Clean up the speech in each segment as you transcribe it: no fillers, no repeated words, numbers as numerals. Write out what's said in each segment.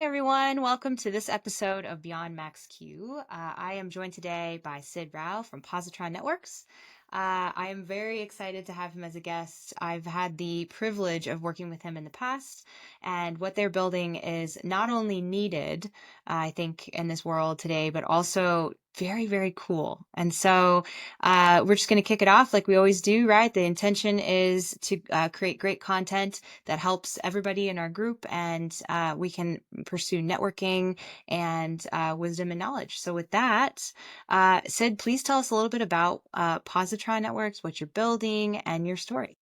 Everyone, welcome to this episode of Beyond Max Q. I am joined today by Sid Rao from Positron Networks. I am very excited to have him as a guest. I've had the privilege of working with him in the past, and what they're building is not only needed, I think, in this world today, but also very, very cool. And so we're just going to kick it off like we always do, right? The intention is to create great content that helps everybody in our group, and we can pursue networking and wisdom and knowledge. So, with that, Sid, please tell us a little bit about Positron Networks, what you're building, and your story.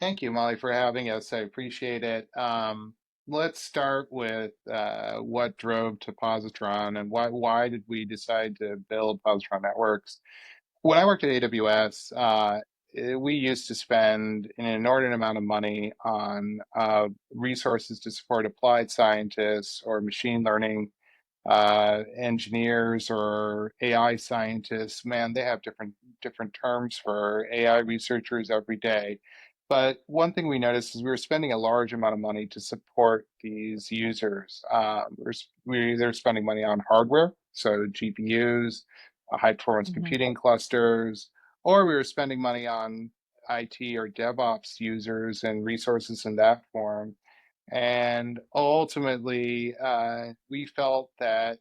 Thank you, Molly, for having us. I appreciate it. Let's start with what drove to Positron and why did we decide to build Positron Networks? When I worked at AWS, we used to spend an inordinate amount of money on resources to support applied scientists or machine learning engineers or AI scientists. Man, they have different terms for AI researchers every day. But one thing we noticed is we were spending a large amount of money to support these users. They're spending money on hardware, so GPUs, high performance Hmm. computing clusters, or we were spending money on IT or DevOps users and resources in that form. And ultimately, we felt that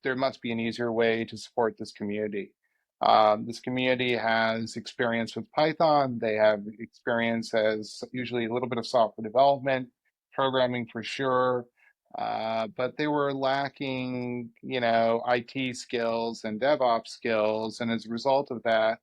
there must be an easier way to support this community. This community has experience with Python. They have experience as usually a little bit of software development, programming for sure, but they were lacking, IT skills and DevOps skills. And as a result of that,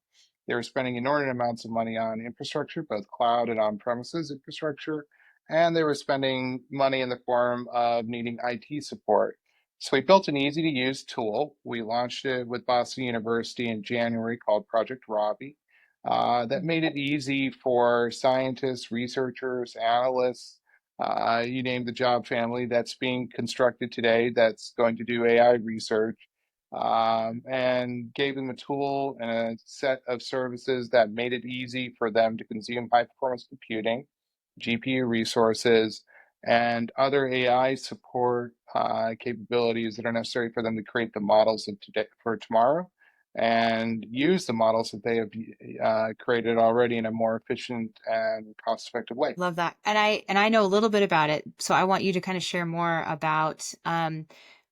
they were spending inordinate amounts of money on infrastructure, both cloud and on-premises infrastructure, and they were spending money in the form of needing IT support. So we built an easy to use tool. We launched it with Boston University in January called Project Robbie. That made it easy for scientists, researchers, analysts, you name the job family that's being constructed today that's going to do AI research, and gave them a tool and a set of services that made it easy for them to consume high performance computing, GPU resources, and other AI support capabilities that are necessary for them to create the models of today for tomorrow and use the models that they have created already in a more efficient and cost-effective way. Love that. And I know a little bit about it, so I want you to kind of share more about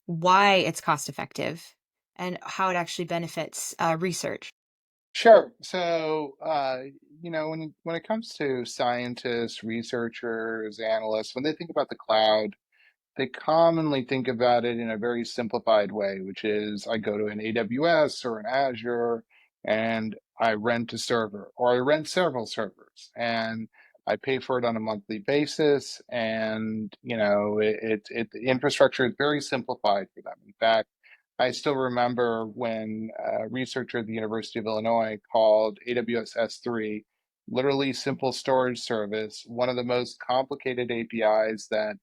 why it's cost effective and how it actually benefits research. Sure. So, when it comes to scientists, researchers, analysts, when they think about the cloud, they commonly think about it in a very simplified way, which is I go to an AWS or an Azure and I rent a server or I rent several servers and I pay for it on a monthly basis. And, the infrastructure is very simplified for them. In fact, I still remember when a researcher at the University of Illinois called AWS S3 literally simple storage service, one of the most complicated APIs that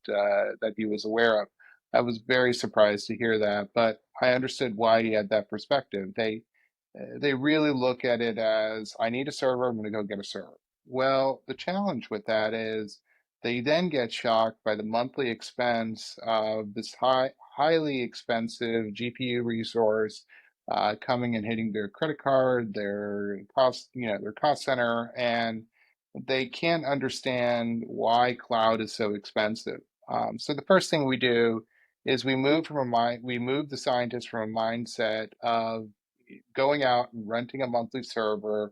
he was aware of. I was very surprised to hear that, but I understood why he had that perspective. They really look at it as I need a server, I'm going to go get a server. Well, the challenge with that is they then get shocked by the monthly expense of this highly expensive GPU resource coming and hitting their credit card, their cost center, and they can't understand why cloud is so expensive. So the first thing we do is we move the scientists from a mindset of going out and renting a monthly server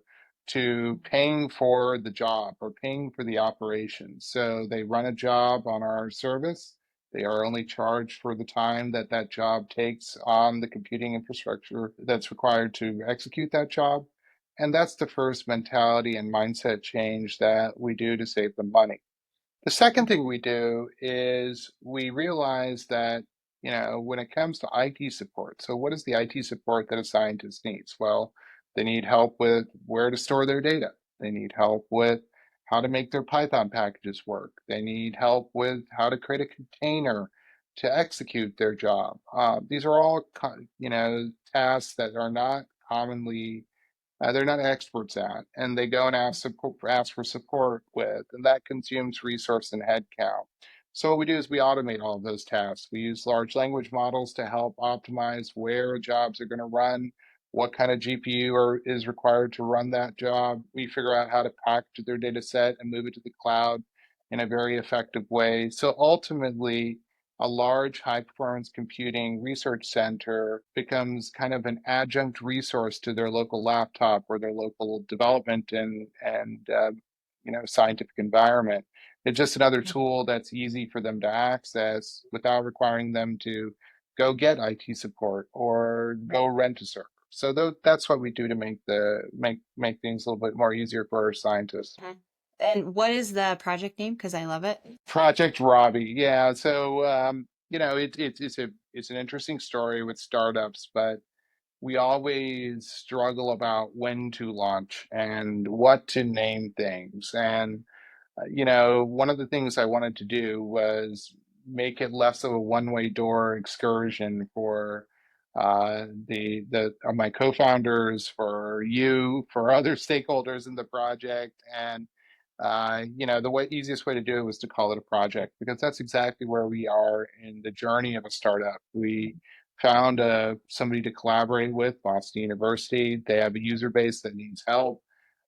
to paying for the job or paying for the operation. So they run a job on our service. They are only charged for the time that that job takes on the computing infrastructure that's required to execute that job. And that's the first mentality and mindset change that we do to save them money. The second thing we do is we realize that, when it comes to IT support, so what is the IT support that a scientist needs? Well, they need help with where to store their data. They need help with how to make their Python packages work. They need help with how to create a container to execute their job. These are all, tasks that are not commonly they're not experts at, and they go and ask for support with, and that consumes resource and headcount. So what we do is we automate all of those tasks. We use large language models to help optimize where jobs are going to run, what kind of GPU is required to run that job. We figure out how to package their data set and move it to the cloud in a very effective way. So ultimately, a large high performance computing research center becomes kind of an adjunct resource to their local laptop or their local development and scientific environment. It's just another tool that's easy for them to access without requiring them to go get IT support or go rent a server. So that's what we do to make things a little bit more easier for our scientists. Mhm. And what is the project name? Because I love it. Project Robbie, yeah. So it's an interesting story with startups, but we always struggle about when to launch and what to name things. And one of the things I wanted to do was make it less of a one-way door excursion for my co-founders, for you, for other stakeholders in the project, and easiest way to do it was to call it a project because that's exactly where we are in the journey of a startup. We found somebody to collaborate with, Boston University. They have a user base that needs help,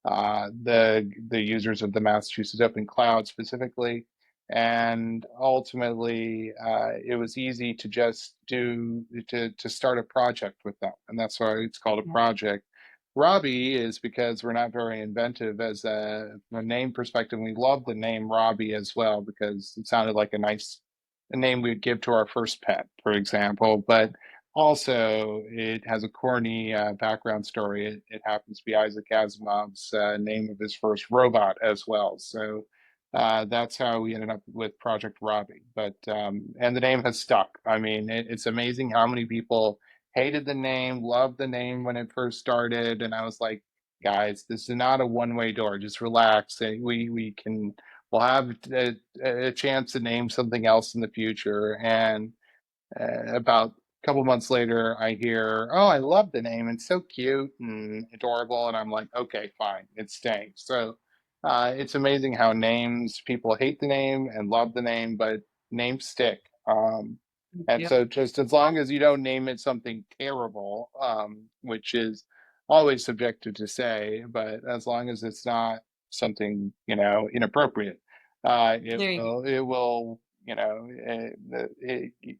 the users of the Massachusetts Open Cloud specifically. And ultimately, it was easy to just to start a project with them, and that's why it's called a Yeah. project. Robbie is because we're not very inventive as a name perspective. We love the name Robbie as well because it sounded like a name we'd give to our first pet, for example. But also, it has a corny background story. It happens to be Isaac Asimov's name of his first robot as well. So that's how we ended up with Project Robbie. But and the name has stuck. I mean, it's amazing how many people hated the name, loved the name when it first started, and I was like, guys, this is not a one-way door. Just relax. We'll have a chance to name something else in the future. And about a couple months later, I hear, "Oh, I love the name. It's so cute and adorable." And I'm like, "Okay, fine, it's staying." So it's amazing how names people hate the name and love the name, but names stick. And Yep. so just as long as you don't name it something terrible, which is always subjective to say, but as long as it's not something inappropriate, There you go. it will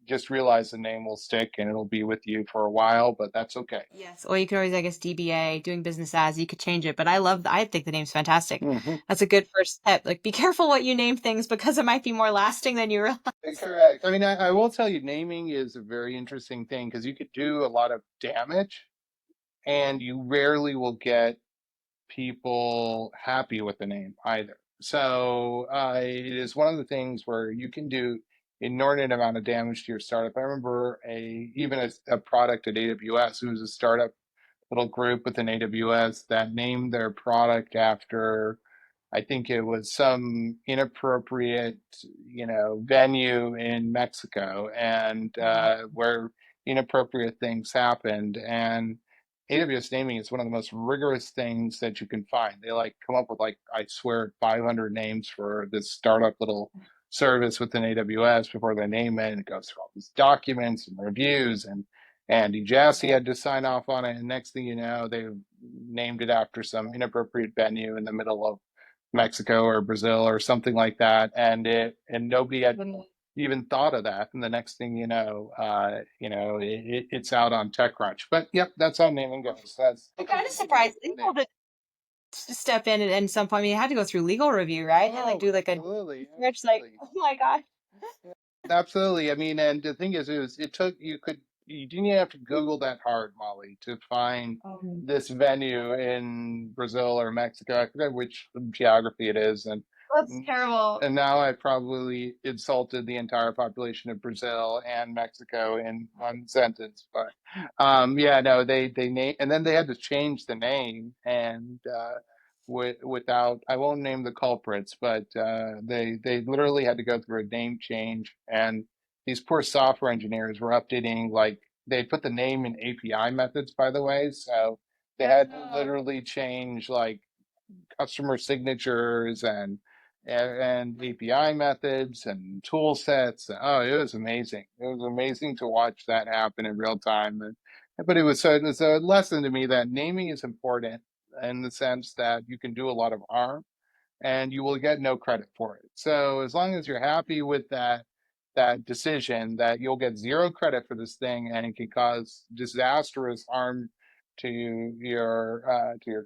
just realize the name will stick and it'll be with you for a while, but that's okay. Yes. Or you could always, I guess, DBA, doing business as, you could change it. But I think the name's fantastic. Hmm. That's a good first step. Like, be careful what you name things because it might be more lasting than you realize. Correct. I mean, I will tell you, naming is a very interesting thing because you could do a lot of damage and you rarely will get people happy with the name either. So it is one of the things where you can do inordinate amount of damage to your startup. I remember a product at AWS. It was a startup little group within AWS that named their product after, I think it was some inappropriate, venue in Mexico, and where inappropriate things happened. And AWS naming is one of the most rigorous things that you can find. They like come up with, like, I swear, 500 names for this startup little service within AWS before they name it, and it goes through all these documents and reviews, and Andy Jassy had to sign off on it. And next thing you know, they named it after some inappropriate venue in the middle of Mexico or Brazil or something like that, and nobody had even thought of that. And the next thing it's out on TechCrunch. But yep, that's how naming goes. That's I'm kind of surprised they name. able to step in and some point. I mean, it had to go through legal review, right? And like Oh, do like a absolutely, search, like, absolutely. oh my God. Absolutely. I mean, and the thing is, you didn't even have to Google that hard, Molly, to find Um, this venue in Brazil or Mexico. I forget which geography it is, that's terrible. and now I probably insulted the entire population of Brazil and Mexico in one sentence. But yeah, no, they name, and then they had to change the name, and without, I won't name the culprits, but they literally had to go through a name change, and these poor software engineers were updating, like, they put the name in API methods, by the way, so they had to literally change, like, customer signatures and and API methods and tool sets. Oh, it was amazing. It was amazing to watch that happen in real time. But it was a lesson to me that naming is important in the sense that you can do a lot of harm and you will get no credit for it. So as long as you're happy with that decision, that you'll get zero credit for this thing and it can cause disastrous harm to your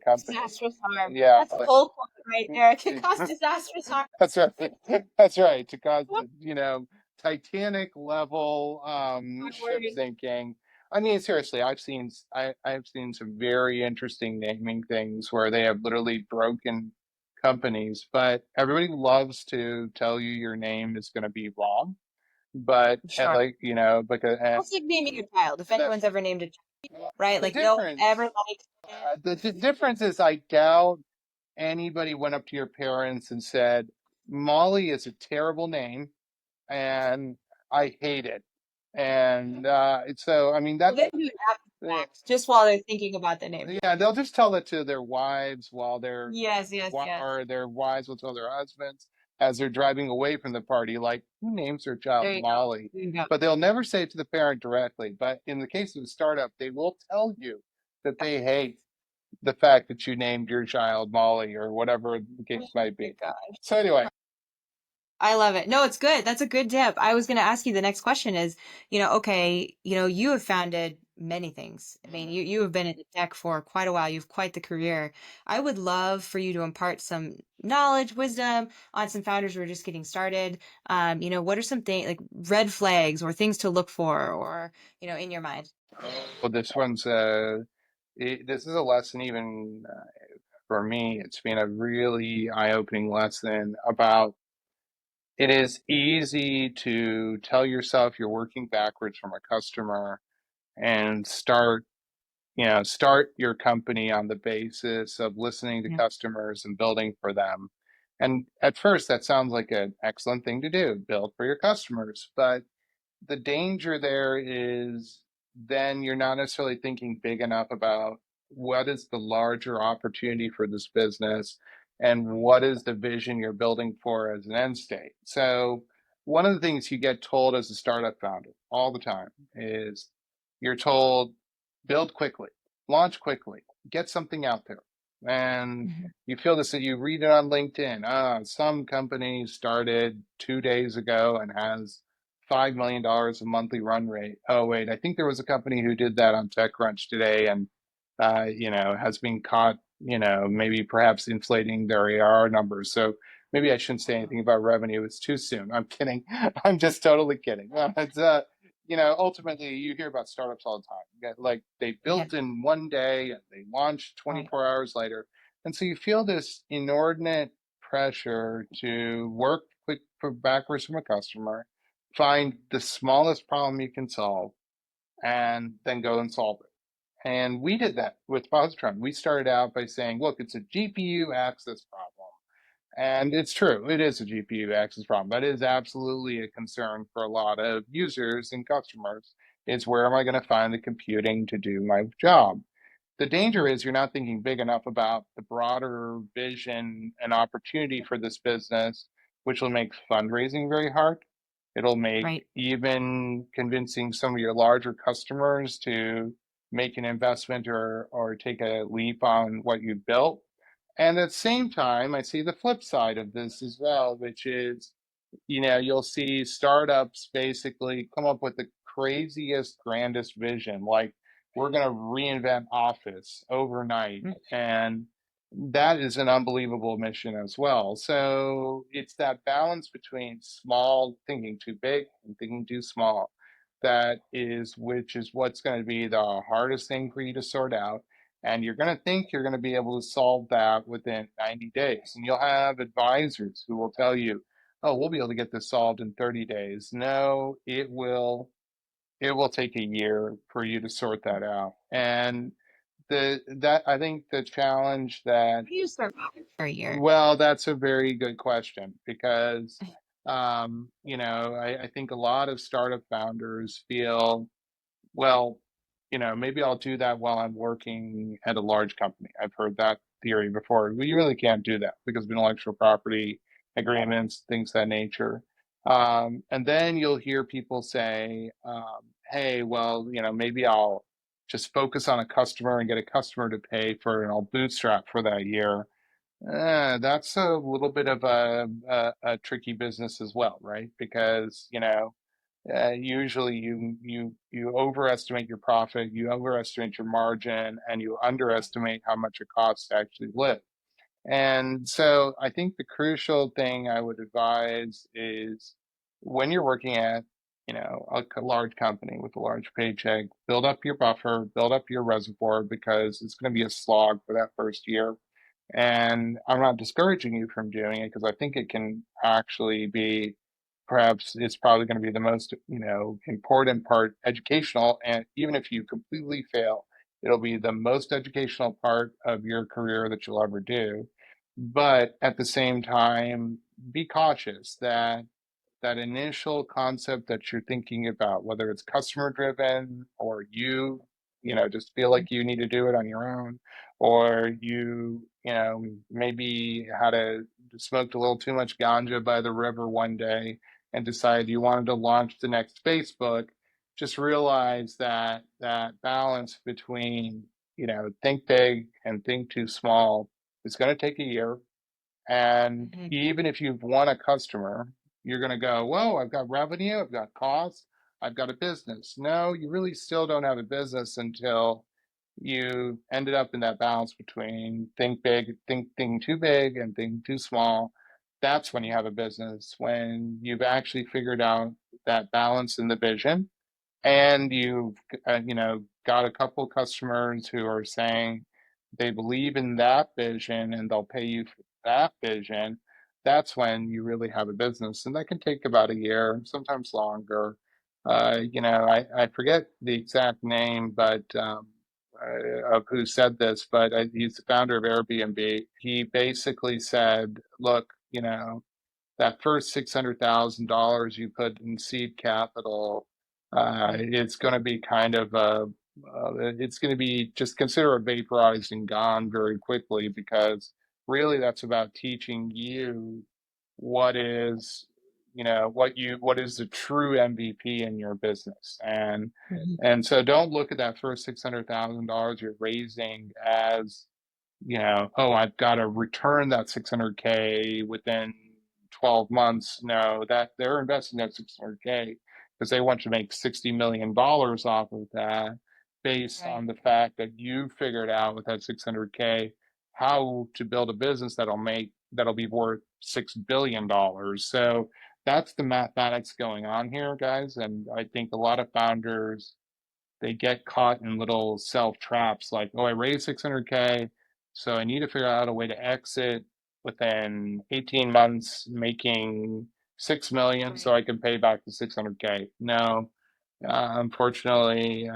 company. Disastrous harm. Yeah, That's a whole quote right there. It can cause like, disastrous harm. that's right. That's right. To cause, Titanic level Good ship wording. sinking. I mean, seriously, I've seen some very interesting naming things where they have literally broken companies, but everybody loves to tell you your name is going to be wrong. But Sure. because That's like naming a child, if that's anyone's ever named a child, right? the Like no one ever difference. likes it. The difference is, I doubt anybody went up to your parents and said, Molly is a terrible name and I hate it. And so, I mean, Well, they do it after the uh, fact, just while they're thinking about the name. yeah, they'll just tell it to their wives while Yes, yes, yes. or their wives will tell their husbands as they're driving away from the party, like, who names their child There you go. Molly? There you go. But they'll never say it to the parent directly. But in the case of a startup, they will tell you that they hate the fact that you named your child Molly or whatever the Oh case might my be. God. So anyway, I love it. No, it's good. That's a good tip. I was going to ask you the next question is, okay, you have founded many things. I mean, you have been in tech for quite a while. You've quite the career. I would love for you to impart some knowledge, wisdom on some founders who are just getting started. What are some things like red flags or things to look for or, in your mind? well, this is a lesson even for me. It's been a really eye-opening lesson about it is easy to tell yourself you're working backwards from a customer and start your company on the basis of listening to Yeah. customers and building for them. And at first, that sounds like an excellent thing to do, build for your customers. But the danger there is then you're not necessarily thinking big enough about what is the larger opportunity for this business and what is the vision you're building for as an end state. So, one of the things you get told as a startup founder all the time is you're told build quickly, launch quickly, get something out there. And Mhm. you feel this, you read it on LinkedIn. Some company started 2 days ago and has $5 million a monthly run rate. Oh wait, I think there was a company who did that on TechCrunch today, and has been caught, maybe perhaps inflating their ARR numbers. So maybe I shouldn't say anything about revenue. It's too soon. I'm kidding. I'm just totally kidding. Ultimately, you hear about startups all the time. Like they Yeah, built in one day and they launched right. 24 hours later, and so you feel this inordinate pressure to work quick for backwards from a customer, find the smallest problem you can solve, and then go and solve it. And we did that with Positron. We started out by saying, look, it's a GPU access problem. And it's true, it is a GPU access problem. That is absolutely a concern for a lot of users and customers. Is where am I going to find the computing to do my job? The danger is you're not thinking big enough about the broader vision and opportunity for this business, which will make fundraising very hard. It'll make Right. even convincing some of your larger customers to make an investment or take a leap on what you built. And at the same time, I see the flip side of this as well, which is you'll see startups basically come up with the craziest, grandest vision, like we're going to reinvent Office overnight. Mm. And that is an unbelievable mission as well. So it's that balance between small, thinking too big, and thinking too small. Which is what's going to be the hardest thing for you to sort out. And you're going to think you're going to be able to solve that within 90 days. And you'll have advisors who will tell you, oh, we'll be able to get this solved in 30 days. No, it will take a year for you to sort that out. And I think the challenge that How do you survive for a year? well, that's a very good question because I think a lot of startup founders feel, well, maybe I'll do that while I'm working at a large company. I've heard that theory before. But you really can't do that because of intellectual property. agreements, things of that nature. And then you'll hear people say, hey, well, maybe I'll just focus on a customer and get a customer to pay for it, and I'll bootstrap for that year. That's a little bit of a tricky business as well, right? Because, usually you overestimate your profit, you overestimate your margin, and you underestimate how much it costs to actually live. And so I think the crucial thing I would advise is when you're working at, a large company with a large paycheck, build up your buffer, build up your reservoir because it's going to be a slog for that first year. And I'm not discouraging you from doing it because I think it can actually be, perhaps it's probably going to be the most, important part, educational. And even if you completely fail, it'll be the most educational part of your career that you'll ever do. But at the same time, be cautious that that initial concept that you're thinking about, whether it's customer driven or just feel like you need to do it on your own, or maybe smoked a little too much ganja by the river one day and decided you wanted to launch the next Facebook. Just realize that that balance between, think big and think too small is going to take a year. And Mhm. even if you've won a customer, you're going to go, whoa, I've got revenue, I've got costs, I've got a business. No, you really still don't have a business until you ended up in that balance between think big, thinking too big and thinking too small. That's when you have a business, when you've actually figured out that balance in the vision and you've got a couple customers who are saying they believe in that vision and they'll pay you for that vision. That's when you really have a business, and that can take about a year, sometimes longer. I forget the exact name, but of who said this, but he's the founder of Airbnb. He basically said, "Look, that first $600,000 you put in seed capital, Right. it's going to be kind of it's going to be just consider it vaporized and gone very quickly because really that's about teaching you what is, what is the true MVP in your business. Mhm. And so don't look at that first $600,000 you're raising as oh, I've got to return that 600K within 12 months. No, that they're investing that 600K because they want to make $60 million off of that based Right. on the fact that you figured out with that 600K how to build a business that'll be worth $6 billion. So that's the mathematics going on here, guys. And I think a lot of founders they get caught in little self traps like, oh, I raised 600K, so I need to figure out a way to exit within 18 months, making 6 million so Right. I can pay back the 600K. No, unfortunately,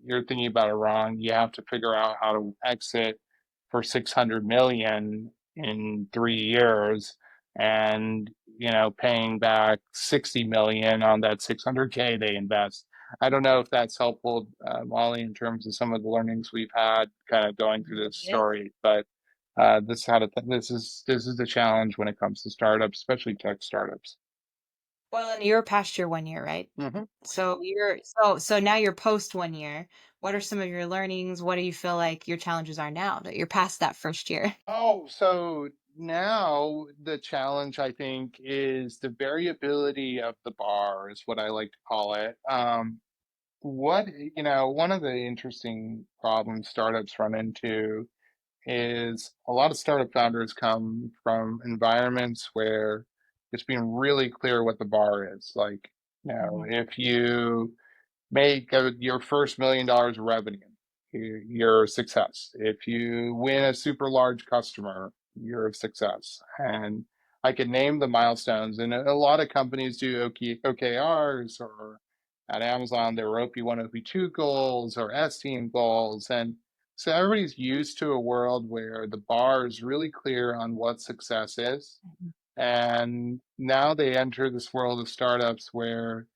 you're thinking about it wrong. You have to figure out how to exit for 600 million in 3 years and, paying back 60 million on that 600K they invest. I don't know if that's helpful, Molly, in terms of some of the learnings we've had kind of going through this It is. story. But this is the challenge when it comes to startups, especially tech startups. Well, and you're past your 1 year, right? Hmm. So now you're post 1 year. What are some of your learnings? What do you feel like your challenges are now that you're past that first year? Oh, so now the challenge, I think, is the variability of the bar, is what I like to call it. One of the interesting problems startups run into is a lot of startup founders come from environments where it's been really clear what the bar is. Like, Mhm. if you make your first $1 million of revenue, you're a success. If you win a super large customer, you're a success. And I can name the milestones, and a lot of companies do OKRs, or at Amazon, there are OP1, OP2 goals or S team goals. And so everybody's used to a world where the bar is really clear on what success is. Mhm. And now they enter this world of startups where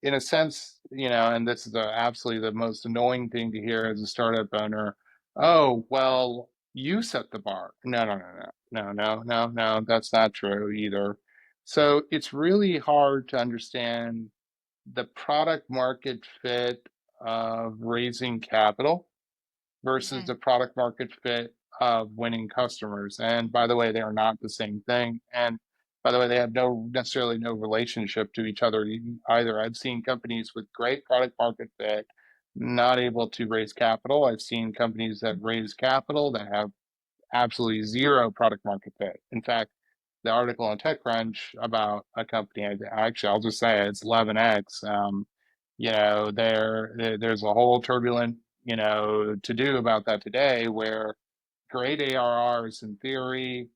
in a sense, and this is absolutely the most annoying thing to hear as a startup owner. Oh, well, You set the bar. No, no, no, no, no, no, no, no, that's not true either. So it's really hard to understand the product market fit of raising capital versus Mhm. the product market fit of winning customers. And by the way, they are not the same thing. And by the way, they have no necessarily no relationship to each other either. I've seen companies with great product market fit not able to raise capital. I've seen companies that raise capital that have absolutely zero product market fit. In fact, the article on TechCrunch about a company, actually, I'll just say it's 11x. There's a whole turbulent, to do about that today, where great ARRs in theory.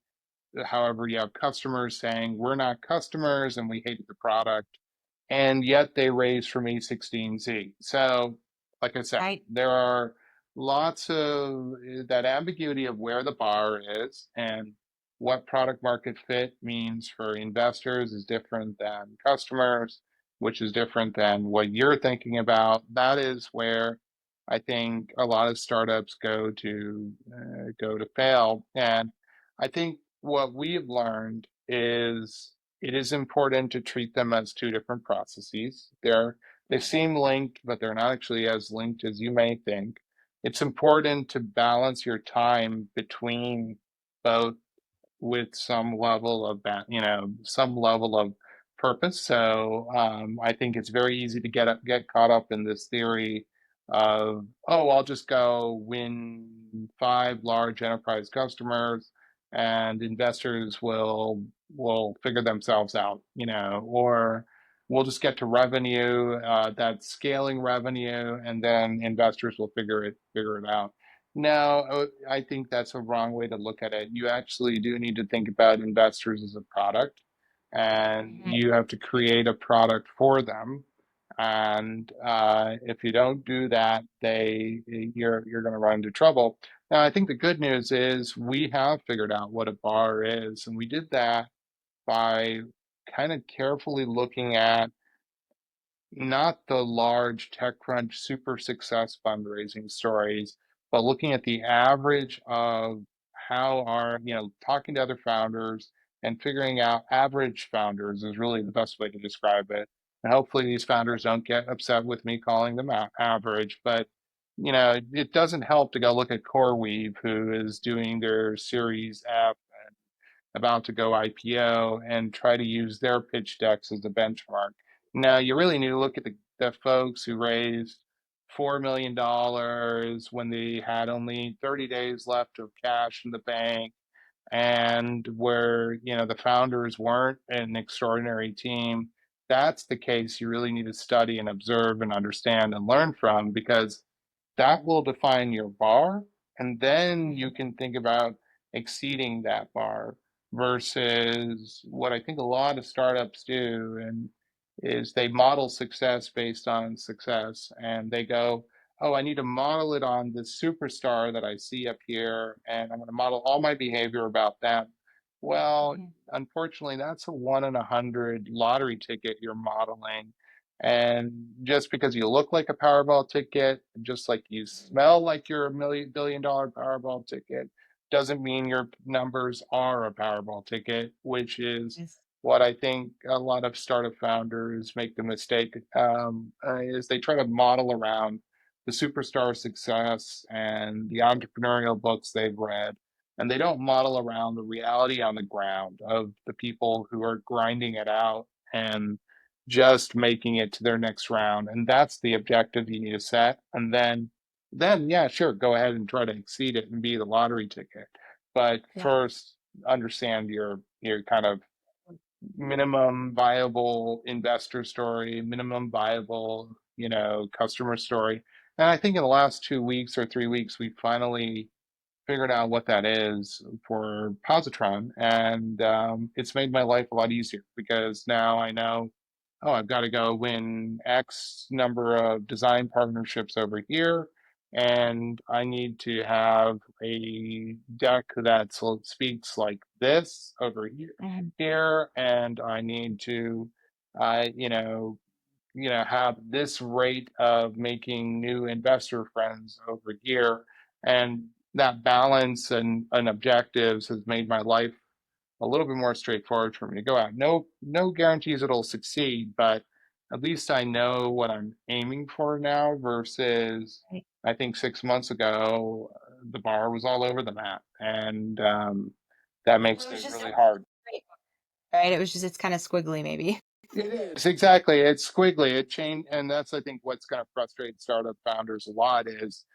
However, you have customers saying we're not customers and we hate the product, and yet they raise from E16Z. So, like I said, Right. there are lots of that ambiguity of where the bar is, and what product market fit means for investors is different than customers, which is different than what you're thinking about. That is where I think a lot of startups go to fail. And I think what we've learned is it is important to treat them as two different processes. They seem linked, but they're not actually as linked as you may think. It's important to balance your time between both with some level of that, some level of purpose. So I think it's very easy to get caught up in this theory of, oh, I'll just go win five large enterprise customers, and investors will figure themselves out, or we'll just get to revenue, that scaling revenue, and then investors will figure it out. No, I think that's a wrong way to look at it. You actually do need to think about investors as a product, and Mhm. you have to create a product for them. And if you don't do that, you're going to run into trouble. Now, I think the good news is we have figured out what a bar is, and we did that by kind of carefully looking at not the large TechCrunch super success fundraising stories, but looking at the average of talking to other founders and figuring out average founders is really the best way to describe it. And hopefully these founders don't get upset with me calling them average, but it doesn't help to go look at CoreWeave, who is doing their Series F, about to go IPO, and try to use their pitch decks as a benchmark. Now, you really need to look at the folks who raised $4 million when they had only 30 days left of cash in the bank, and where the founders weren't an extraordinary team. That's the case you really need to study and observe and understand and learn from, because that will define your bar, and then you Mhm. can think about exceeding that bar versus what I think a lot of startups do, and is they model success based on success, and they go, oh, I need to model it on this superstar that I see up here, and I'm going to model all my behavior about that. Well, Mhm. unfortunately, that's a 1 in 100 lottery ticket you're modeling. And just because you look like a Powerball ticket, just like you smell like you're a $1 billion Powerball ticket, doesn't mean your numbers are a Powerball ticket, which is Yes. what I think a lot of startup founders make the mistake, is they try to model around the superstar success and the entrepreneurial books they've read, and they don't model around the reality on the ground of the people who are grinding it out and just making it to their next round. And that's the objective you need to set. And then yeah, sure, go ahead and try to exceed it and be the lottery ticket. But Yeah. first, understand your kind of minimum viable investor story, minimum viable, customer story. And I think in the last 2 weeks or 3 weeks, we finally figured out what that is for Positron, and it's made my life a lot easier, because now I know, oh, I've got to go win X number of design partnerships over here, and I need to have a deck that speaks like this over Mhm. here, and I need to, uh, you know, have this rate of making new investor friends over here. And that balance and objectives has made my life a little bit more straightforward for me to go out. No guarantees it'll succeed, but at least I know what I'm aiming for now versus Right. I think 6 months ago the bar was all over the map, and that It makes was it just really hard. great, right? It's kind of squiggly, maybe. It is exactly. It's squiggly. It changed, and that's I think what's going to frustrate startup founders a lot is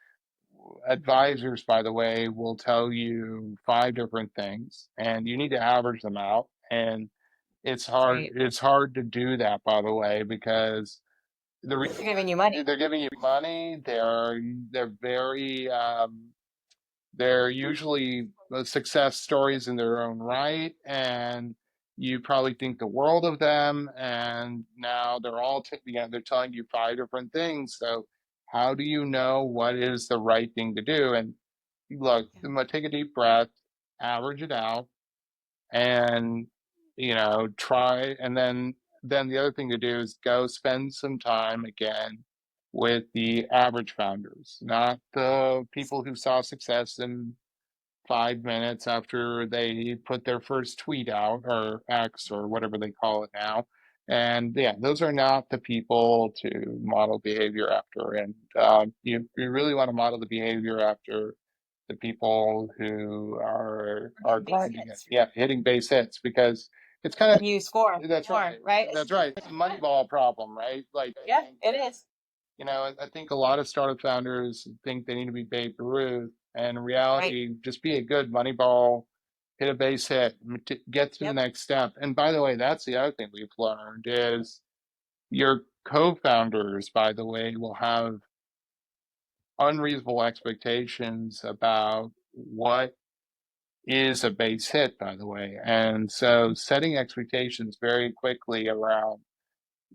advisors, by the way, will tell you five different things, and you need to average them out. And it's That's hard. right. It's hard to do that, by the way, because the They're reason giving you money. they're giving you money. They're very they're usually success stories in their own right, and you probably think the world of them. And now they're all they're telling you five different things. So how do you know what is the right thing to do? And look, Yeah. take a deep breath, average it out, and try. And then the other thing to do is go spend some time again with the average founders, not the people who saw success in 5 minutes after they put their first tweet out, or X or whatever they call it now. And yeah, those are not the people to model behavior after. And you really want to model the behavior after the people who We're are hitting base grinding it, hits. yeah, hitting base hits, because it's kind Then of you score that's more, right, right? that's right. It's a Moneyball problem, right? Like I Yeah, think it is. I think a lot of startup founders think they need to be Babe Ruth, and in Right. reality, just be a good money ball, hit a base hit, get to the Yep. next step. And by the way, that's the other thing we've learned is your co-founders, by the way, will have unreasonable expectations about what is a base hit, by the way. And so setting expectations very quickly around,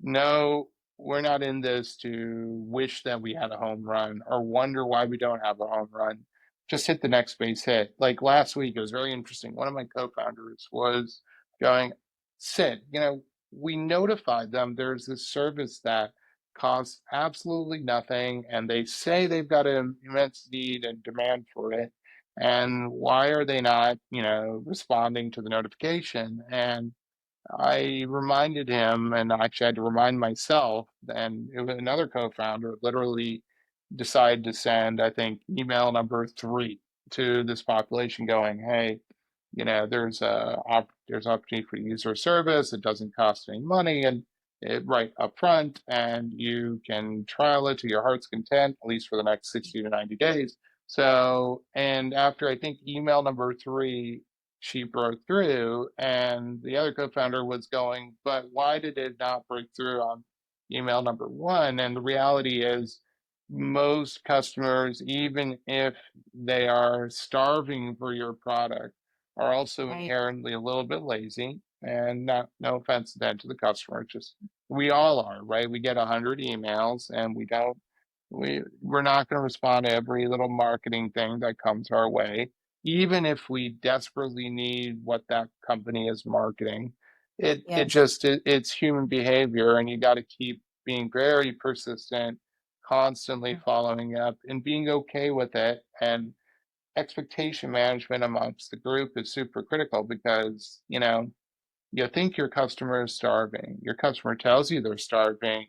no, we're not in this to wish that we had a home run or wonder why we don't have a home run. Just hit the next base hit. Like last week, it was very interesting. One of my co-founders was going, Sid, we notified them there's this service that costs absolutely nothing, and they say they've got an immense need and demand for it. And why are they not, responding to the notification? And I reminded him, and I actually had to remind myself, and it was another co-founder literally decided to send, I think, email number 3 to this population going, hey, there's opportunity for you to use our service. It doesn't cost any money, and right up front, and you can trial it to your heart's content, at least for the next 60 to 90 days. So, and after I think email number 3, she broke through, and the other co-founder was going, but why did it not break through on email number 1? And the reality is, most customers, even if they are starving for your product, are also Right. inherently a little bit lazy. And not, no offense then to the customer, just we all are, right? We get 100 emails, and we're not going to respond to every little marketing thing that comes our way, even if we desperately need what that company is marketing. Yes. It's human behavior, and you got to keep being very persistent, constantly Yeah. following up, and being okay with it. And expectation management amongst the group is super critical, because you think your customer is starving. Your customer tells you they're starving.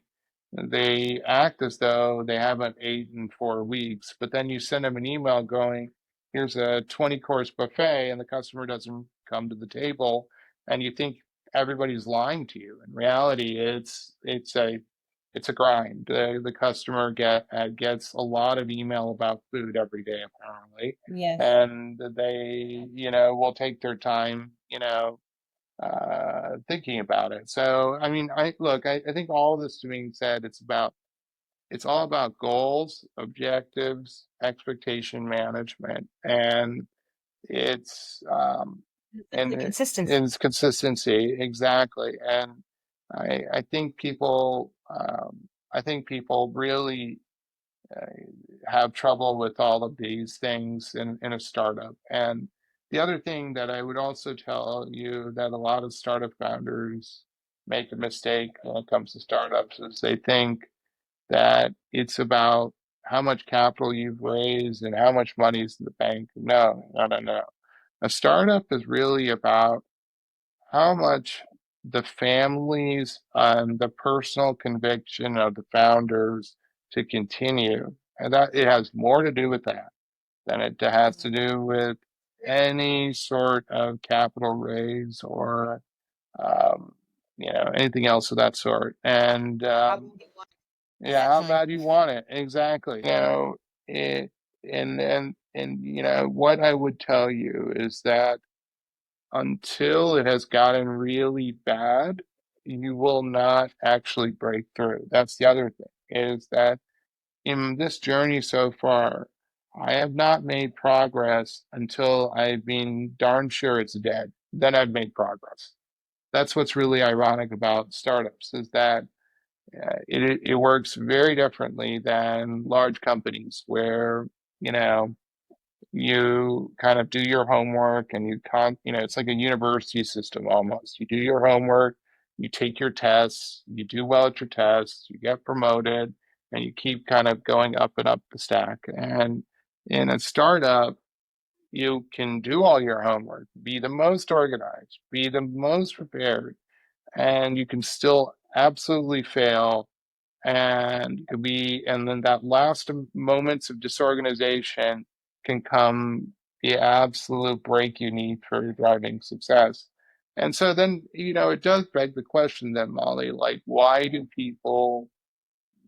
They act as though they haven't eaten in 4 weeks, but then you send them an email going, here's a 20-course buffet, and the customer doesn't come to the table, and you think everybody's lying to you. In reality, it's a grind. The customer gets a lot of email about food every day, apparently, Yes. and they, will take their time, thinking about it. So, I mean, I think all this being said, it's all about goals, objectives, expectation management, and it's The and consistency. it's consistency, exactly. And I think people really uh, have trouble with all of these things in a startup. And the other thing that I would also tell you that a lot of startup founders make a mistake when it comes to startups is they think that it's about how much capital you've raised and how much money is in the bank. No, no, no, no. A startup is really about how much the families and the personal conviction of the founders to continue. And that it has more to do with that than it has to do with any sort of capital raise or um, anything else of that sort. And How bad you want it, yeah, how essentially. bad you want it. Exactly. It and what I would tell you is that until it has gotten really bad, you will not actually break through. That's the other thing, is that in this journey so far, I have not made progress until I've been darn sure it's dead. Then I've made progress. That's what's really ironic about startups is that it works very differently than large companies where, you know, you kind of do your homework and it's like a university system almost. You do your homework, you take your tests, you do well at your tests, you get promoted, and you keep kind of going up and up the stack. And in a startup, you can do all your homework, be the most organized, be the most prepared, and you can still absolutely fail and then that last moments of disorganization can come the absolute break you need for driving success. And so then, it does beg the question then, Molly, like, why do people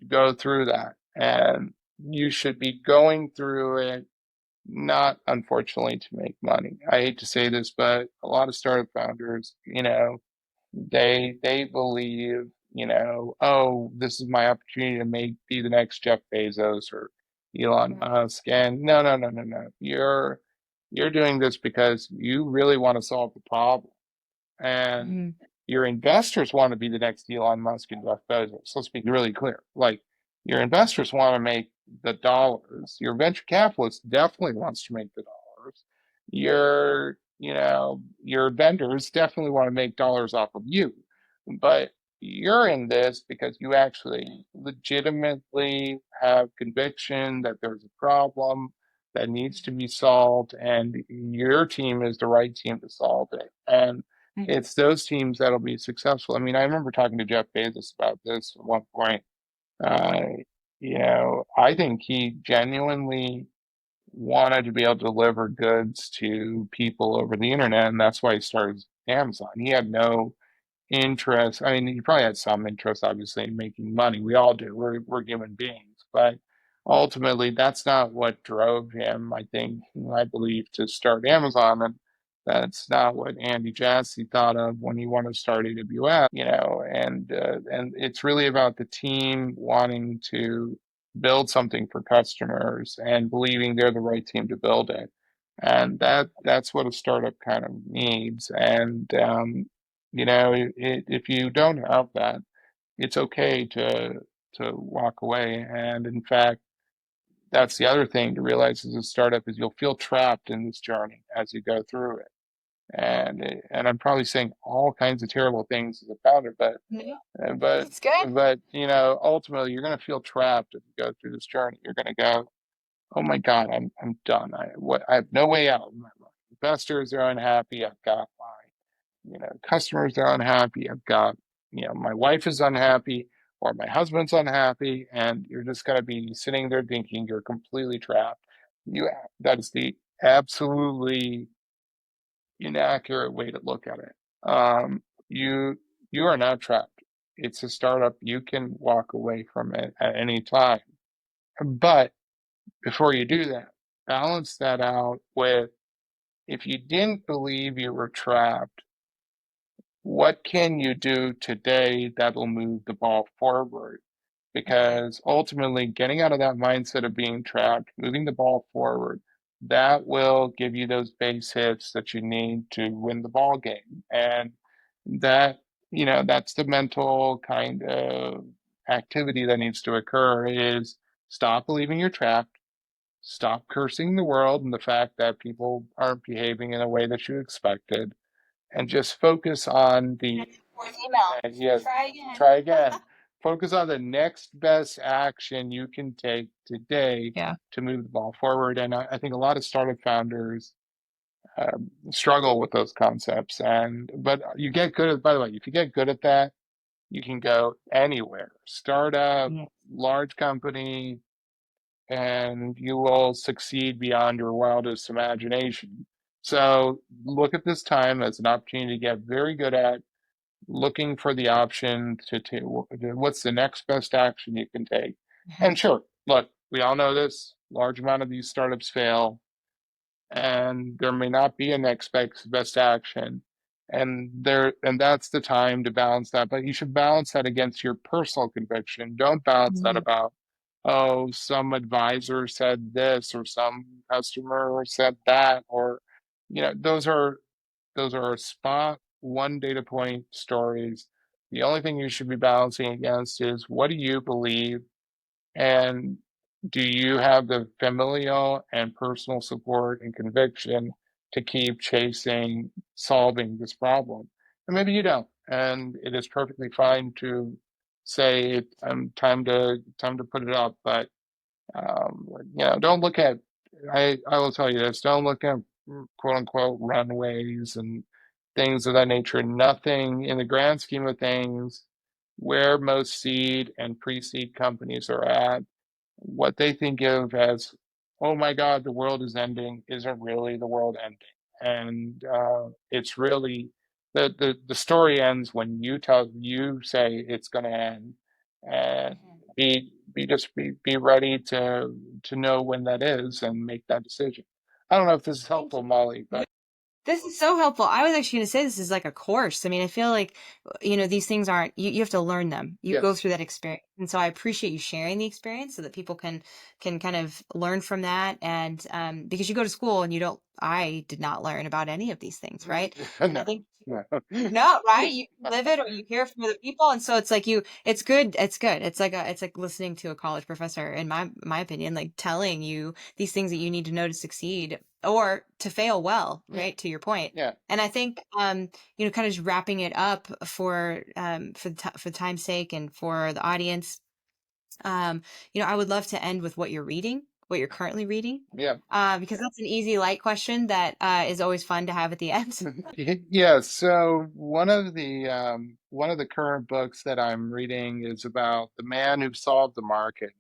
go through that? And you should be going through it, not unfortunately to make money. I hate to say this, but a lot of startup founders, they believe, oh, this is my opportunity to be the next Jeff Bezos or Elon Right. Musk. And no, no, no, no, no. You're doing this because you really want to solve the problem. And Mm-hmm. your investors want to be the next Elon Musk and Jeff Bezos. Let's be really clear. Like your investors want to make the dollars. Your venture capitalist definitely wants to make the dollars. Your vendors definitely want to make dollars off of you. But you're in this because you actually legitimately have conviction that there's a problem that needs to be solved, and your team is the right team to solve it. And it's those teams that'll be successful. I mean, I remember talking to Jeff Bezos about this at one point. Uh, I think he genuinely wanted to be able to deliver goods to people over the internet, and that's why he started Amazon. He had no interest. I mean, he probably had some interest, obviously, in making money. We all do. We're human beings, but ultimately, that's not what drove him. I believe, to start Amazon, and that's not what Andy Jassy thought of when he wanted to start AWS. And it's really about the team wanting to build something for customers and believing they're the right team to build it. And that's what a startup kind of needs. And if you don't have that, it's okay to walk away. And in fact, that's the other thing to realize as a startup is you'll feel trapped in this journey as you go through it. And I'm probably saying all kinds of terrible things as a founder, but Yeah, uh, but it's good. but ultimately you're going to feel trapped if you go through this journey. You're going to go, oh my God, I'm done. I have no way out. My investors are unhappy. I've got customers are unhappy. I've got, my wife is unhappy or my husband's unhappy, and you're just going to be sitting there thinking you're completely trapped. That is the absolutely inaccurate way to look at it. You are not trapped. It's a startup. You can walk away from it at any time. But before you do that, balance that out with if you didn't believe you were trapped, what can you do today that'll move the ball forward? Mm-hmm. Because ultimately, getting out of that mindset of being trapped, moving the ball forward, that will give you those base hits that you need to win the ball game. And that, that's the mental kind of activity that needs to occur is stop believing you're trapped, stop cursing the world and the fact that people aren't behaving in a way that you expected, and just focus on And the it's fourth email. and yes, Try again. try again. Focus on the next best action you can take today Yeah. to move the ball forward. And I think a lot of startup founders struggle with those concepts. And but you get good at, by the way, if you get good at that, you can go anywhere. Startup, Yeah. large company, and you will succeed beyond your wildest imagination. So look at this time as an opportunity to get very good at looking for the option to what's the next best action you can take. Mhm. And sure, look, we all know this, large amount of these startups fail, and there may not be a next best action. And that's the time to balance that. But you should balance that against your personal conviction. Don't balance that Mhm. about, oh, some advisor said this or some customer said that, or those are spot one data point stories. The only thing you should be balancing against is what do you believe, and do you have the familial and personal support and conviction to keep chasing solving this problem? And maybe you don't, and it is perfectly fine to say time to put it up. But don't look at. I will tell you this: don't look at quote unquote runways and things of that nature. Nothing in the grand scheme of things, where most seed and pre-seed companies are at, what they think of as, oh my God, the world is ending, isn't really the world ending. And it's really the story ends when you say it's going to end, and Mhm. be ready to know when that is and make that decision. I don't know if this is Thank helpful, you. Molly, Yeah. but This is so helpful. I was actually going to say this is like a course. I mean, I feel like, these things aren't, you have to learn them. You go yes, through that experience. And so I appreciate you sharing the experience so that people can kind of learn from that. And because you go to school and I did not learn about any of these things, right? And I no, think no. no, right? You live it or you hear from other people. And so it's like it's good. It's good. It's like listening to a college professor, in my opinion, like telling you these things that you need to know to succeed or to fail well, Yeah, right? To your point. yeah, And I think, kind of just wrapping it up for time's sake and for the audience, I would love to end with what you're reading, what you're currently reading, yeah. because that's an easy, light question that is always fun to have at the end. Yeah, so one of the current books that I'm reading is about the man who solved the market.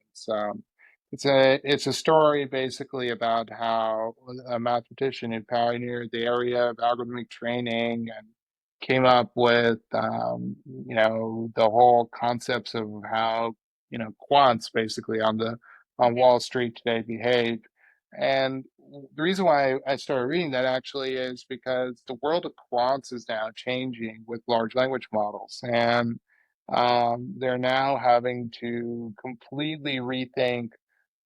It's a story basically about how a mathematician who pioneered the area of algorithmic training and came up with the whole concepts of how quants basically on Wall Street today behave. And the reason why I started reading that actually is because the world of quants is now changing with large language models, and they're now having to completely rethink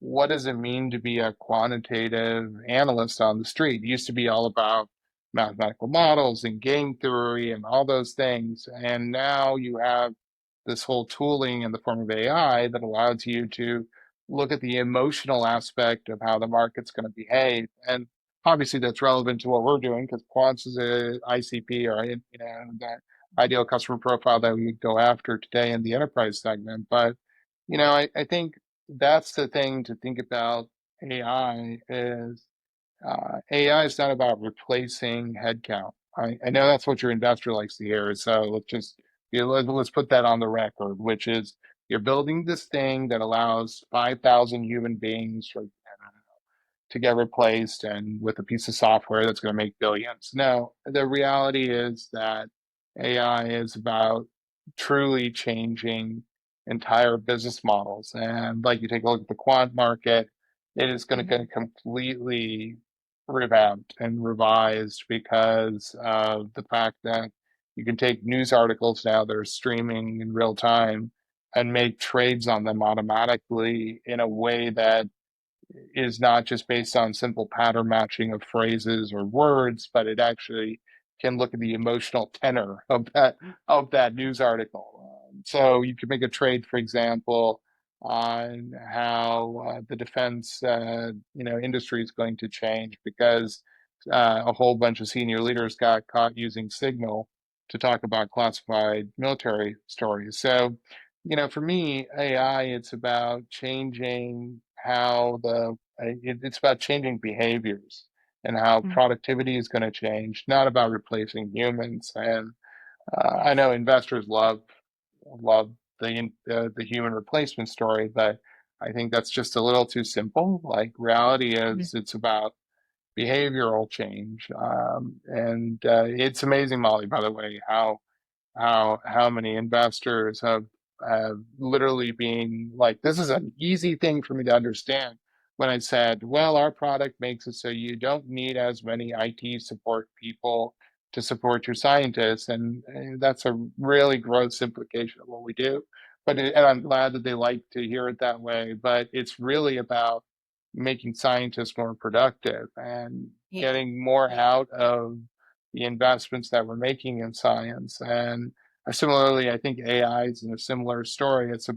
what does it mean to be a quantitative analyst on the street. It used to be all about mathematical models and game theory and all those things, and now you have this whole tooling in the form of AI that allows you to look at the emotional aspect of how the market's going to behave. And obviously, that's relevant to what we're doing because quants is a ICP, or that ideal customer profile that we go after today in the enterprise segment. But I think that's the thing to think about AI is AI is not about replacing headcount. I know that's what your investor likes to hear. So let's put that on the record, which is you're building this thing that allows 5,000 human beings to get replaced and with a piece of software that's going to make billions. No, the reality is that AI is about truly changing entire business models. And like you take a look at the quant market, it is going to Mhm. get completely revamped and revised because of the fact that you can take news articles now that are streaming in real time and make trades on them automatically in a way that is not just based on simple pattern matching of phrases or words, but it actually can look at the emotional tenor of that news article. So you could make a trade, for example, on how the defense industry is going to change because a whole bunch of senior leaders got caught using Signal to talk about classified military stories. So For me, AI, it's about changing how it's about changing behaviors and how Mm. productivity is going to change, not about replacing humans. And I Yes. know investors love the human replacement story, but I think that's just a little too simple. Like reality Mhm. is, it's about behavioral change. And it's amazing, Molly, by the way, how many investors have literally been like, this is an easy thing for me to understand. When I said, well, our product makes it so you don't need as many IT support people to support your scientists, and that's a really gross implication of what we do. And I'm glad that they like to hear it that way. But it's really about making scientists more productive and Yeah. getting more out of the investments that we're making in science. And similarly, I think AI is in a similar story. It's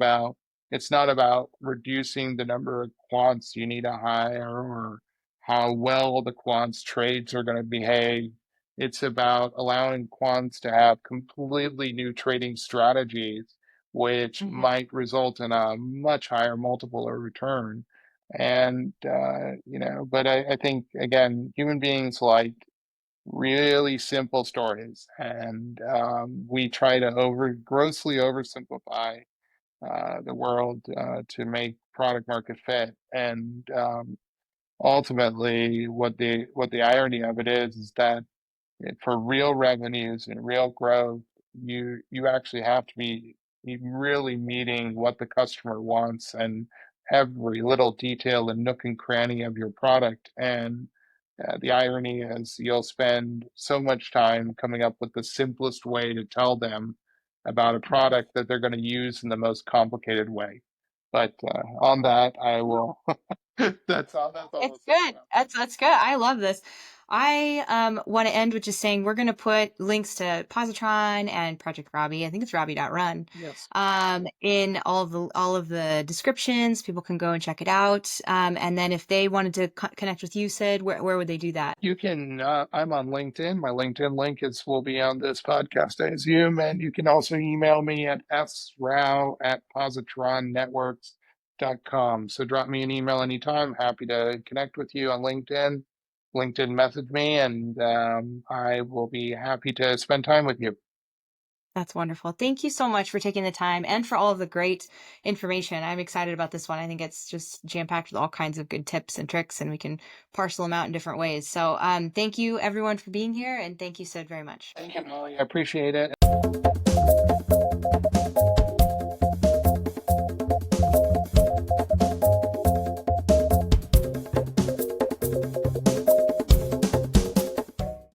not about reducing the number of quants you need to hire or how well the quants trades are going to behave. It's about allowing quants to have completely new trading strategies, which Mhm. might result in a much higher multiple of return. And but I think again, human beings like really simple stories, and we try to grossly oversimplify the world to make product market fit. And ultimately, what the irony of it is that for real revenues and real growth, you actually have to be really meeting what the customer wants and every little detail and nook and cranny of your product. And the irony is you'll spend so much time coming up with the simplest way to tell them about a Yes. product that they're going to use in the most complicated way. But on that, I will. That's all I'll It's say good. about That's good. I love this. I want to end with just saying we're going to put links to Positron and Project Robbie. I think it's Robbie.run. that. Yes. In all of the descriptions, people can go and check it out. And then if they wanted to connect with you, Sid, where would they do that? You can, I'm on LinkedIn. My LinkedIn link will be on this podcast, I assume. And you can also email me at srao@positronnetworks.com. So drop me an email anytime. Happy to connect with you on LinkedIn. LinkedIn message me, and I will be happy to spend time with you. That's wonderful. Thank you so much for taking the time and for all of the great information. I'm excited about this one. I think it's just jam-packed with all kinds of good tips and tricks, and we can parcel them out in different ways. So, thank you everyone for being here, and thank you, Sid, very much. Thank you, Molly. I appreciate it.